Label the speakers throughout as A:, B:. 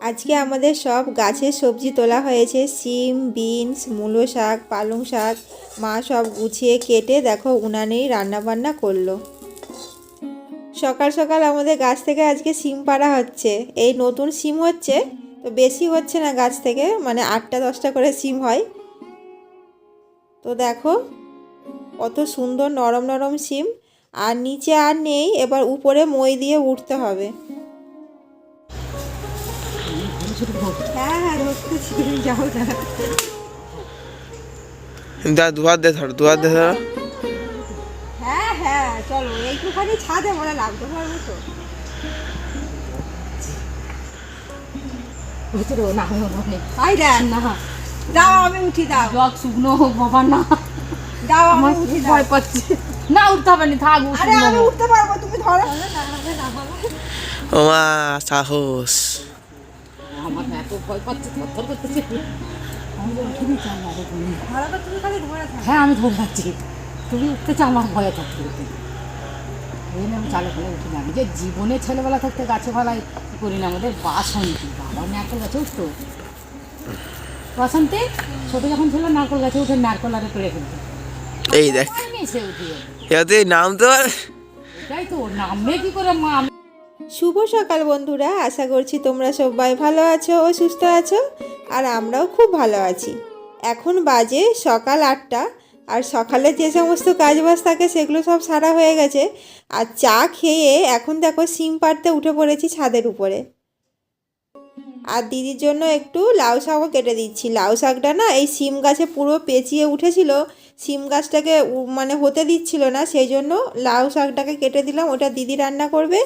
A: আজকে আমাদের সব গাছের সবজি তোলা হয়েছে। সিম, বিনস, মূলো শাক, পালং শাক। মা সব গুছিয়ে কেটে দেখো উনানেই রান্নাবান্না করলো। সকাল সকাল আমাদের গাছ থেকে আজকে সিম পাড়া হচ্ছে। এই নতুন সিম হচ্ছে, তো বেশি হচ্ছে না গাছ থেকে, মানে 8টা 10টা করে সিম হয়। তো দেখো কত সুন্দর নরম নরম সিম। আর নিচে আর নেই, এবার উপরে মই দিয়ে উঠতে হবে। হ্যাঁ হ্যাঁ ধরতেছি, যাও
B: দুয়ার দে ধর, দুয়ার দে ধর।
A: হ্যাঁ হ্যাঁ চলো, এইটুখানি ছাদে মনে লাগতে পারবো তো। আই দেখ না, দাও আমি উঠি, দাও
C: জগ শুকনো হোক বাবা না,
A: দাও
C: আমার
A: আমি উঠি,
C: খুব
A: দাও।
C: ভয় পাচ্ছে। না উঠতে হবে না, থাক ও
A: আরে
C: শুকনো
A: আমি
C: হোক।
A: উঠতে পারবো, তুমি ধরো।
B: ওমা সাহস।
C: আমার না এত ভয় পাচ্ছে, থরথর করতেছে। আমি তো উঠিনি, চাল না দেখুন।
A: ধরো, তুমি খালি ধরে থাকো।
C: হ্যাঁ আমি ধরে রাখছি, তুমি উঠতে চাও, আমার ভয় থাকতে উঠতে। এই জন্য আমি চালে ফেলে উঠি না। আমি যে জীবনে ছেলেবেলা থাকতে গাছে ফেলায় করি না। আমাদের বাসন্তী বাবা নারকেল গাছে উঠতো। বাসন্তী ছোটো যখন ছিল নারকেল গাছে উঠে নারকেল আরে পেড়ে ফেলতো।
B: এই দেখ,
C: সে উঠে
B: এতে নাম তো
C: এটাই তো নামবে কি করে মা।
A: শুভ সকাল বন্ধুরা, আশা করছি তোমরা সবাই ভালো আছো ও সুস্থ আছো। আর আমরাও খুব ভালো আছি। এখন বাজে সকাল 8টা। আর সকালে যে সমস্ত কাজবাজ থাকে সেগুলো সব সারা হয়ে গেছে। আর চা খেয়ে এখন দেখো সিম পাড়তে উঠে পড়েছি ছাদের উপরে। আর দিদির জন্য একটু লাউ শাকও কেটে দিচ্ছি। লাউ শাকটা না এই সিম গাছে পুরো পেঁচিয়ে উঠেছিল, সিম গাছটাকে মানে হতে দিচ্ছিল না, সেই জন্য লাউ শাকটাকে কেটে দিলাম। ওটা দিদি রান্না করবে।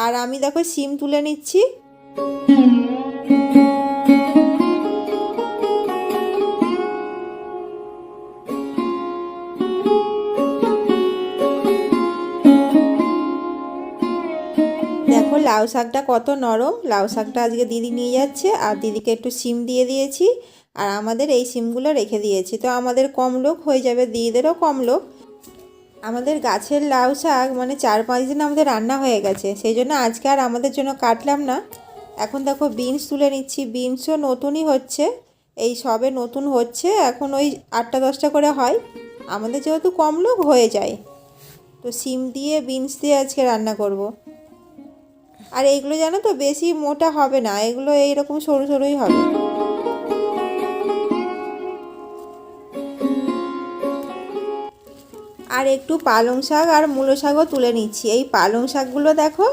A: আর আমি দেখো সিম তুলে নিচ্ছি। দেখো লাউ শাকটা কত নরম। লাউ শাকটা আজকে দিদি নিয়ে যাচ্ছে, আর দিদিকে একটু সিম দিয়ে দিয়েছি। আর আমাদের এই সিমগুলো রেখে দিয়েছি, তো আমাদের কম লোক হয়ে যাবে, দিদিদেরও কম লোক। আমাদের গাছের লাউ শাক মানে 4-5 দিন আমাদের রান্না হয়ে গেছে, সেই জন্য আজকে আর আমাদের জন্য কাটলাম না। এখন দেখো বিনস তুলে নিচ্ছি। বিনসও নতুনই হচ্ছে, এই সবে নতুন হচ্ছে। এখন ওই 8টা 10টা করে হয়, আমাদের যেহেতু কম লোক হয়ে যায়। তো সিম দিয়ে বিনস দিয়ে আজকে রান্না করব। আর এইগুলো জানো তো বেশি মোটা হবে না, এগুলো এইরকম সরু সরুই হবে। আর একটু পালং শাক আর মূলো শাকও তুলে নিচ্ছি। এই পালং শাকগুলো দেখো,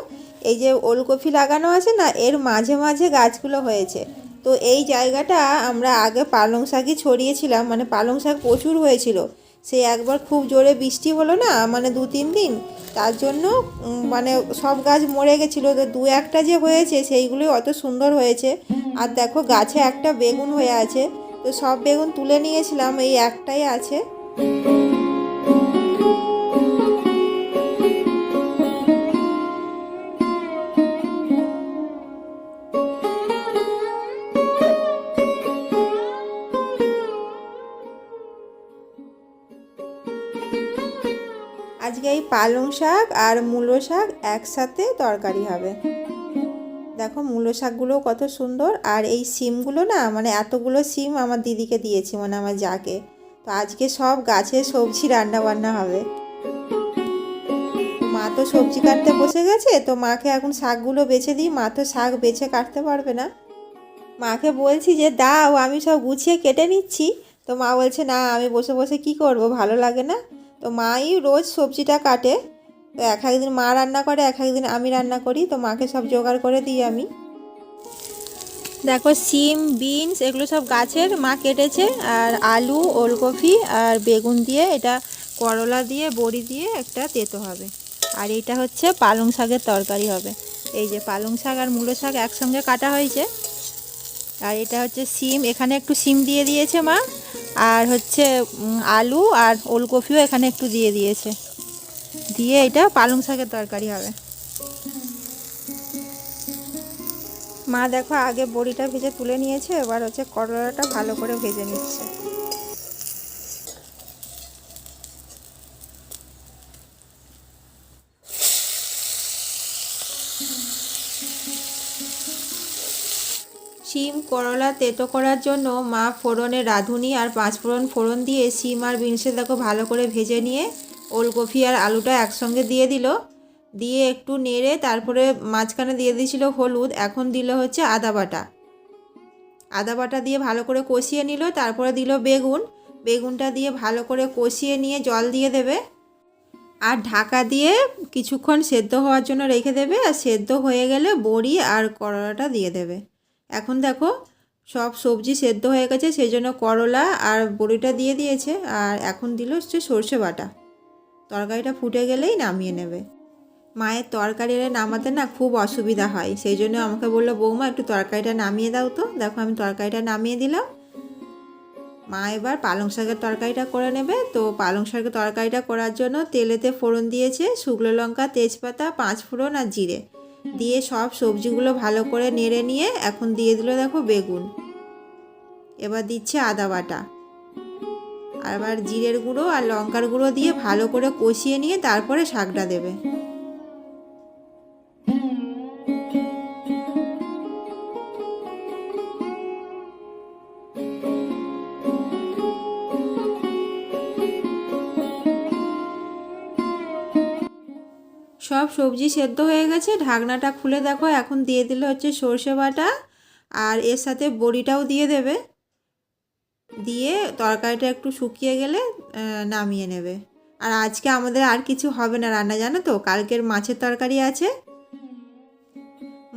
A: এই যে ওলকপি লাগানো আছে না, এর মাঝে মাঝে গাছগুলো হয়েছে। তো এই জায়গাটা আমরা আগে পালং শাকই ছড়িয়েছিলাম, মানে পালং শাক প্রচুর হয়েছিল। সে একবার খুব জোরে বৃষ্টি হলো না, মানে 2-3 দিন, তার জন্য মানে সব গাছ মরে গেছিলো। তো 2-1টা যে হয়েছে সেইগুলোই অত সুন্দর হয়েছে। আর দেখো গাছে একটা বেগুন হয়ে আছে, তো সব বেগুন তুলে নিয়েছিলাম, এই একটাই আছে। আজকে এই পালং শাক আর মূলো শাক একসাথে তরকারি হবে। দেখো মূলো শাকগুলো কত সুন্দর। আর এই সিমগুলো না, মানে এতগুলো সিম আমার দিদিকে দিয়েছি, মানে আমার যাকে। তো আজকে সব গাছের সবজি রান্না বান্না হবে। মা তো সবজি কাটতে বসে গেছে, তো মাকে এখন শাকগুলো বেছে দিই। মা তো শাক বেছে কাটতে পারবে না। মাকে বলছি যে দাও, আমি সব গুছিয়ে কেটে নিচ্ছি। তো মা বলছে না, আমি বসে বসে কি করব, ভালো লাগে না। তো মাই রোজ সবজিটা কাটে। তো এক একদিন মা রান্না করে, এক একদিন আমি রান্না করি। তো মাকে সব জোগাড় করে দিই আমি। দেখো সিম, বিনস এগুলো সব গাছের মা কেটেছে। আর আলু, ওলকপি আর বেগুন দিয়ে, এটা করলা দিয়ে, বড়ি দিয়ে একটা তেতো হবে। আর এটা হচ্ছে পালং শাকের তরকারি হবে। এই যে পালং শাক আর মূলো শাক একসঙ্গে কাটা হয়েছে। আর এটা হচ্ছে সিম, এখানে একটু সিম দিয়ে দিয়েছে মা। আর হচ্ছে আলু আর ওলকপিও এখানে একটু দিয়ে দিয়েছে, দিয়ে এটা পালং শাকের তরকারি হবে। মা দেখো আগে বড়িটা ভেজে তুলে নিয়েছে, এবার হচ্ছে করলাটা ভালো করে ভেজে নিচ্ছে। শিম করলা তেতো করার জন্য মা ফোড়নে রাঁধুনি আর পাঁচফোড়ন ফোড়ন দিয়ে শিম আর বিনসে দেখো ভালো করে ভেজে নিয়ে ওলকপি আর আলুটা একসঙ্গে দিয়ে দিল, দিয়ে একটু নেড়ে তারপরে মাঝখানে দিয়ে দিয়েছিল হলুদ, এখন দিল হচ্ছে আদা বাটা। আদা বাটা দিয়ে ভালো করে কষিয়ে নিল, তারপরে দিল বেগুনটা দিয়ে ভালো করে কষিয়ে নিয়ে জল দিয়ে দেবে আর ঢাকা দিয়ে কিছুক্ষণ সেদ্ধ হওয়ার জন্য রেখে দেবে। আর সেদ্ধ হয়ে গেলে বড়ি আর করলাটা দিয়ে দেবে। এখন দেখো সব সবজি সেদ্ধ হয়ে গেছে, সেই জন্য করলা আর বড়িটা দিয়ে দিয়েছে। আর এখন দিল হচ্ছে সর্ষে বাটা। তরকারিটা ফুটে গেলেই নামিয়ে নেবে। মায়ের তরকারি নামাতে না খুব অসুবিধা হয়, সেই জন্য আমাকে বললো বৌমা একটু তরকারিটা নামিয়ে দাও। তো দেখো আমি তরকারিটা নামিয়ে দিলাম। মা এবার পালং শাকের তরকারিটা করে নেবে। তো পালং শাকের তরকারিটা করার জন্য তেলেতে ফোড়ন দিয়েছে শুকনো লঙ্কা, তেজপাতা, পাঁচফোড়ন আর জিরে দিয়ে সব সবজিগুলো ভালো করে নেড়ে নিয়ে এখন দিয়ে দিল দেখো বেগুন। এবার দিচ্ছে আদা বাটা, আর এবার জিরের গুঁড়ো আর লঙ্কার গুঁড়ো দিয়ে ভালো করে কষিয়ে নিয়ে তারপরে শাকটা দেবে। সব সবজি সেদ্ধ হয়ে গেছে, ঢাকনাটা খুলে দেখো এখন দিয়ে দিলে হচ্ছে সর্ষে বাটা আর এর সাথে বড়িটাও দিয়ে দেবে। দিয়ে তরকারিটা একটু শুকিয়ে গেলে নামিয়ে নেবে। আর আজকে আমাদের আর কিছু হবে না রান্না, জানো তো, কালকের মাছের তরকারি আছে।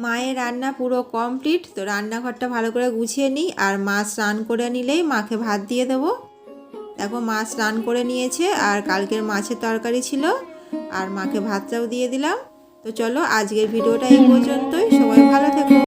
A: মায়ের রান্না পুরো কমপ্লিট। তো রান্নাঘরটা ভালো করে গুছিয়ে নিই, আর মা স্নান করে নিলেই মাকে ভাত দিয়ে দেবো। দেখো মা স্নান করে নিয়েছে আর কালকের মাছের তরকারি ছিল, আর মাকে ভাতটাও দিয়ে দিলাম। তো চলো আজকের ভিডিওটা এই পর্যন্তই, সবাই ভালো থেকো।